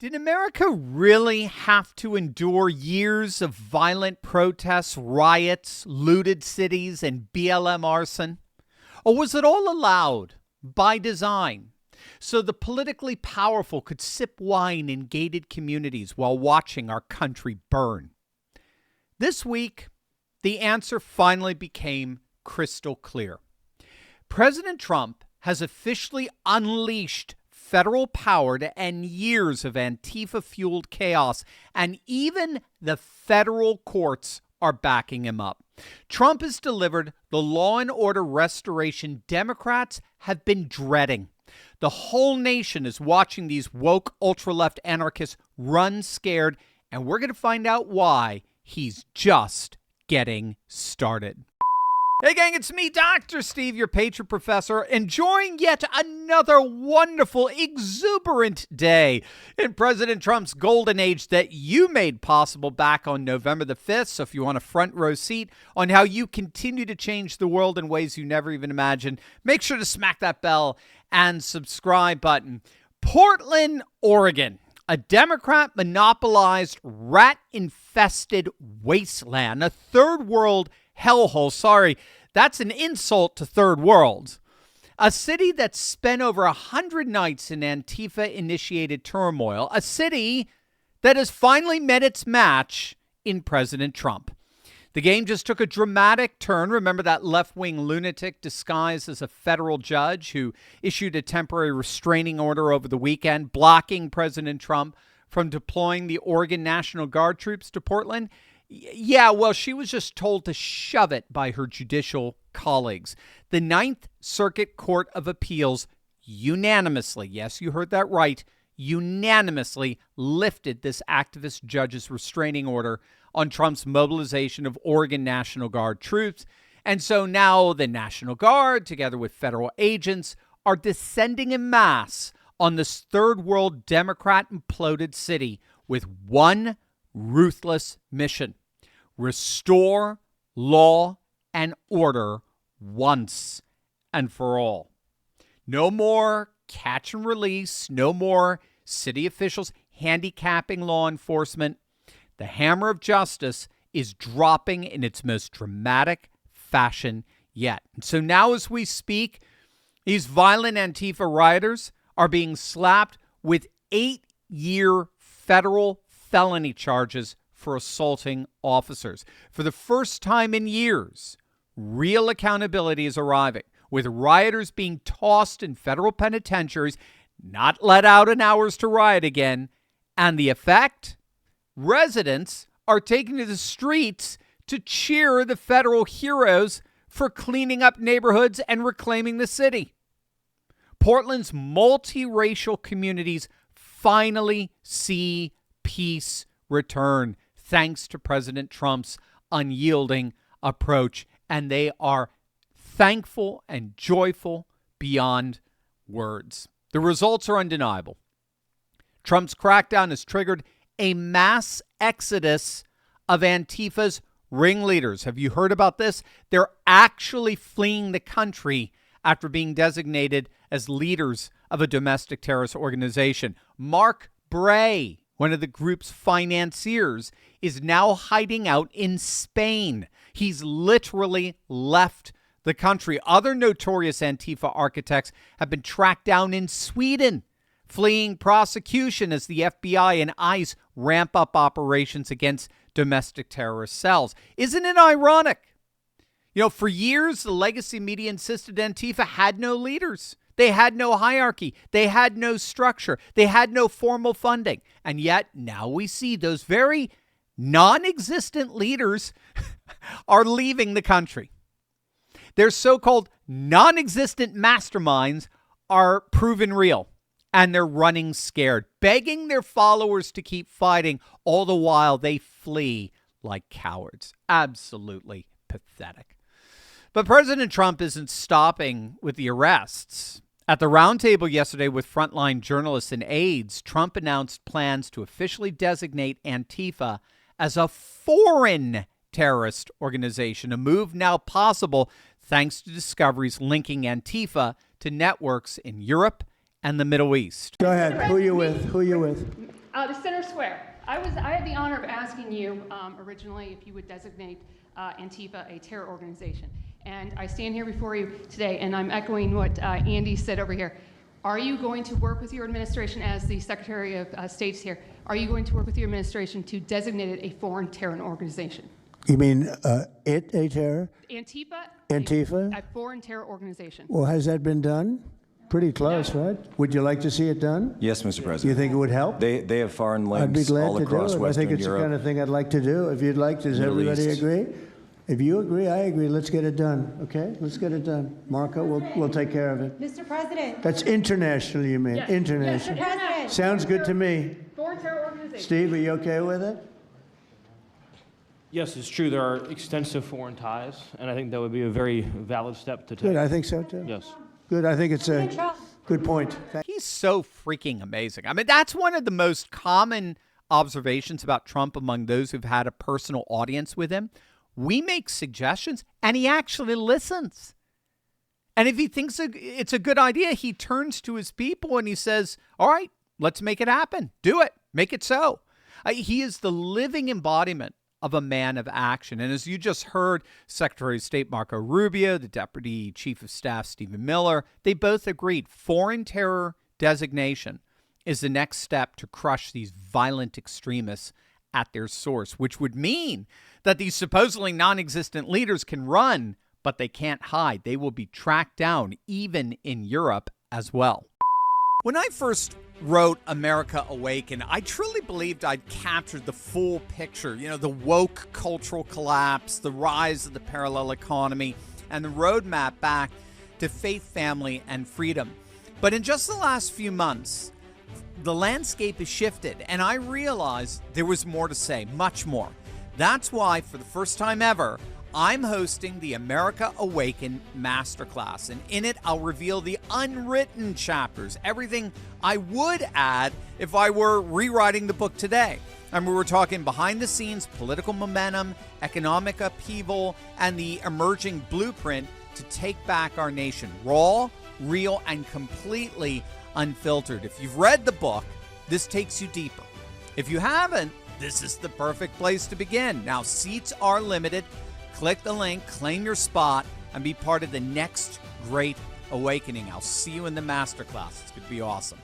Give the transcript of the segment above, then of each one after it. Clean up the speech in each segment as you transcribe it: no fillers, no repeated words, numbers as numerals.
Did America really have to endure years of violent protests, riots, looted cities, and BLM arson? Or was it all allowed by design so the politically powerful could sip wine in gated communities while watching our country burn? This week, the answer finally became crystal clear. President Trump has officially unleashed federal power to end years of Antifa-fueled chaos, and even the federal courts are backing him up. Trump has delivered the law and order restoration Democrats have been dreading. The whole nation is watching these woke ultra-left anarchists run scared, and we're going to find out why he's just getting started. Hey gang, it's me, Dr. Steve, your patron professor, enjoying yet another wonderful, exuberant day in President Trump's golden age that you made possible back on November the 5th. So if you want a front row seat on how you continue to change the world in ways you never even imagined, make sure to smack that bell and subscribe button. Portland, Oregon. A Democrat monopolized rat-infested wasteland, a third world hellhole. Sorry, that's an insult to third world. A city that spent over 100 nights in Antifa-initiated turmoil. A city that has finally met its match in President Trump. The game just took a dramatic turn. Remember that left-wing lunatic disguised as a federal judge who issued a temporary restraining order over the weekend, blocking President Trump from deploying the Oregon National Guard troops to Portland? Yeah, well, she was just told to shove it by her judicial colleagues. The Ninth Circuit Court of Appeals unanimously, yes, you heard that right, unanimously lifted this activist judge's restraining order on Trump's mobilization of Oregon National Guard troops. And so now the National Guard, together with federal agents, are descending en masse on this third world Democrat imploded city with one ruthless mission: restore law and order once and for all. No more catch and release, no more city officials handicapping law enforcement. The hammer of justice is dropping in its most dramatic fashion yet. And so now as we speak, these violent Antifa rioters are being slapped with 8-year federal felony charges for assaulting officers. For the first time in years, real accountability is arriving, with rioters being tossed in federal penitentiaries, not let out in hours to riot again. And the effect? Residents are taking to the streets to cheer the federal heroes for cleaning up neighborhoods and reclaiming the city. Portland's multiracial communities finally see peace return thanks to President Trump's unyielding approach, and they are thankful and joyful beyond words. The results are undeniable. Trump's crackdown has triggered a mass exodus of Antifa's ringleaders. Have you heard about this? They're actually fleeing the country after being designated as leaders of a domestic terrorist organization. Mark Bray, one of the group's financiers, is now hiding out in Spain. He's literally left the country. Other notorious Antifa architects have been tracked down in Sweden, fleeing prosecution as the FBI and ICE ramp up operations against domestic terrorist cells. Isn't it ironic? You know, for years, the legacy media insisted Antifa had no leaders. They had no hierarchy. They had no structure. They had no formal funding. And yet now we see those very non-existent leaders are leaving the country. Their so-called non-existent masterminds are proven real, and they're running scared, begging their followers to keep fighting, all the while they flee like cowards. Absolutely pathetic. But President Trump isn't stopping with the arrests. At the roundtable yesterday with frontline journalists and aides, Trump announced plans to officially designate Antifa as a foreign terrorist organization, a move now possible thanks to discoveries linking Antifa to networks in Europe and the Middle East. Go ahead. Who are you with? Who are you with? The Center Square. I had the honor of asking you originally if you would designate Antifa a terror organization. And I stand here before you today, and I'm echoing what Andy said over here. Are you going to work with your administration as the Secretary of State's here? Are you going to work with your administration to designate it a foreign terror organization? You mean a terror? Antifa? A foreign terror organization. Well, has that been done? Pretty close, right? Would you like to see it done? Yes, Mr. President. Do you think it would help? They have foreign I'd be links glad all to across do it. I Western think it's Europe. the kind of thing I'd like to do. If you'd like, does Middle everybody East. agree? If you agree, I agree. Let's get it done, okay? Let's get it done. Marco, we'll take care of it. Mr. President. That's international, you mean? Yes. International. Mr. President. Sounds good to me. Foreign terror organization. Steve, are you okay with it? Yes, it's true. There are extensive foreign ties, and I think that would be a very valid step to take. Good, I think so too. Yes. Good, I think it's a good point. He's so freaking amazing. I mean, that's one of the most common observations about Trump among those who've had a personal audience with him. We make suggestions, and he actually listens. And if he thinks it's a good idea, he turns to his people and he says, all right, let's make it happen. Do it. Make it so. He is the living embodiment of a man of action. And as you just heard, Secretary of State Marco Rubio, the Deputy Chief of Staff Stephen Miller, they both agreed foreign terror designation is the next step to crush these violent extremists at their source, which would mean that these supposedly non-existent leaders can run, but they can't hide. They will be tracked down, even in Europe as well. When I first wrote America Awaken, I truly believed I'd captured the full picture. You know, the woke cultural collapse, the rise of the parallel economy, and the roadmap back to faith, family, and freedom. But in just the last few months, the landscape has shifted, and I realized there was more to say, much more. That's why, for the first time ever, I'm hosting the America Awaken Masterclass, and in it, I'll reveal the unwritten chapters, everything I would add if I were rewriting the book today. And we were talking behind the scenes, political momentum, economic upheaval, and the emerging blueprint to take back our nation, raw, real, and completely unfiltered. If you've read the book, this takes you deeper. If you haven't, this is the perfect place to begin. Now, seats are limited. Click the link, claim your spot, and be part of the next great awakening. I'll see you in the masterclass. It's going to be awesome.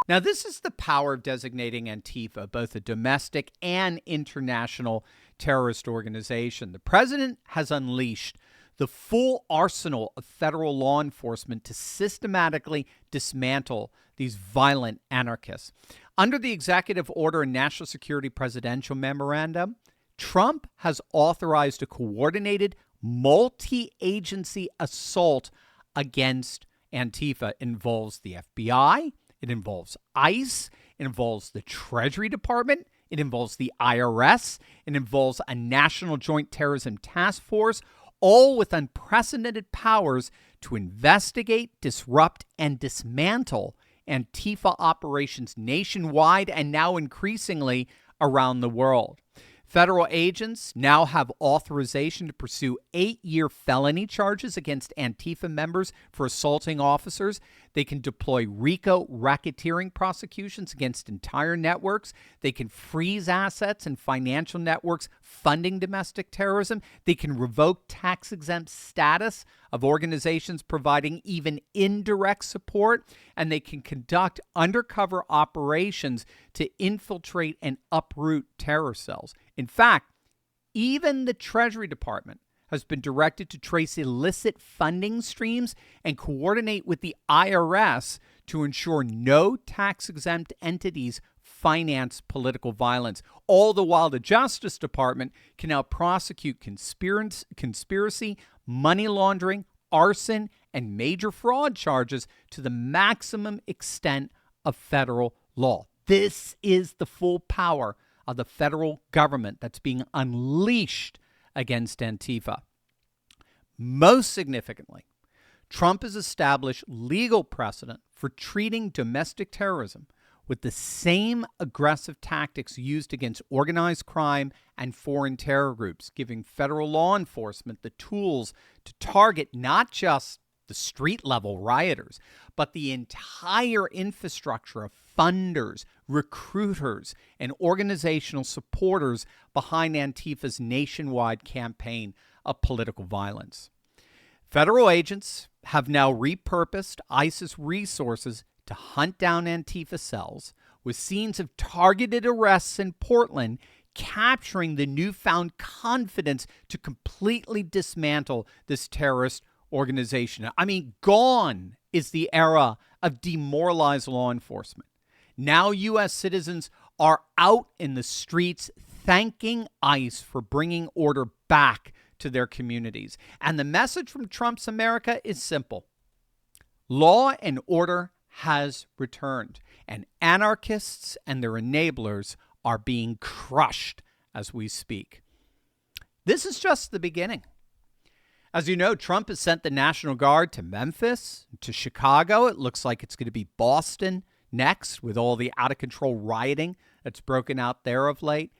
Now, this is the power of designating Antifa, both a domestic and international terrorist organization. The president has unleashed the full arsenal of federal law enforcement to systematically dismantle these violent anarchists. Under the executive order and national security presidential memorandum, Trump has authorized a coordinated multi-agency assault against Antifa. It involves the FBI, it involves ICE, it involves the Treasury Department, it involves the IRS, it involves a National Joint Terrorism Task Force, all with unprecedented powers to investigate, disrupt, and dismantle Antifa operations nationwide and now increasingly around the world. Federal agents now have authorization to pursue 8-year felony charges against Antifa members for assaulting officers. They can deploy RICO racketeering prosecutions against entire networks. They can freeze assets and financial networks funding domestic terrorism. They can revoke tax-exempt status of organizations providing even indirect support. And they can conduct undercover operations to infiltrate and uproot terror cells. In fact, even the Treasury Department has been directed to trace illicit funding streams and coordinate with the IRS to ensure no tax-exempt entities finance political violence. All the while, the Justice Department can now prosecute conspiracy, money laundering, arson, and major fraud charges to the maximum extent of federal law. This is the full power of the federal government that's being unleashed against Antifa. Most significantly, Trump has established legal precedent for treating domestic terrorism with the same aggressive tactics used against organized crime and foreign terror groups, giving federal law enforcement the tools to target not just the street-level rioters, but the entire infrastructure of funders, recruiters, and organizational supporters behind Antifa's nationwide campaign of political violence. Federal agents have now repurposed ISIS resources to hunt down Antifa cells, with scenes of targeted arrests in Portland capturing the newfound confidence to completely dismantle this terrorist organization. I mean, gone is the era of demoralized law enforcement. Now U.S. citizens are out in the streets thanking ICE for bringing order back to their communities. And the message from Trump's America is simple. Law and order has returned, and anarchists and their enablers are being crushed as we speak. This is just the beginning. As you know, Trump has sent the National Guard to Memphis, to Chicago. It looks like it's going to be Boston next, with all the out-of-control rioting that's broken out there of late.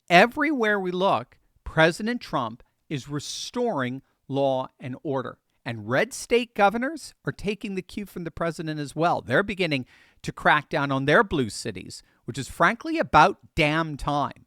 Everywhere we look, President Trump is restoring law and order. And red state governors are taking the cue from the president as well. They're beginning to crack down on their blue cities, which is frankly about damn time.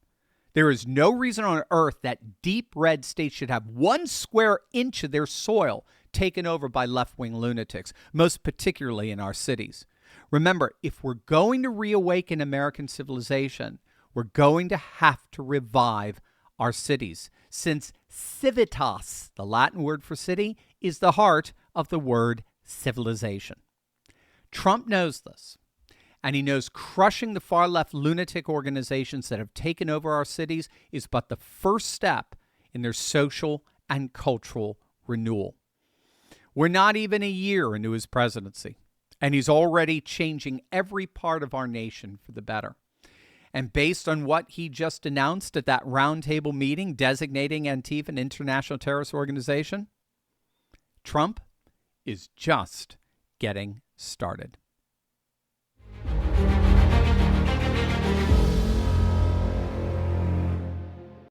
There is no reason on earth that deep red states should have 1 square inch of their soil taken over by left-wing lunatics, most particularly in our cities. Remember, if we're going to reawaken American civilization, we're going to have to revive our cities, since civitas, the Latin word for city, is the heart of the word civilization. Trump knows this, and he knows crushing the far-left lunatic organizations that have taken over our cities is but the first step in their social and cultural renewal. We're not even a year into his presidency, and he's already changing every part of our nation for the better. And based on what he just announced at that roundtable meeting designating Antifa an international terrorist organization, Trump is just getting started.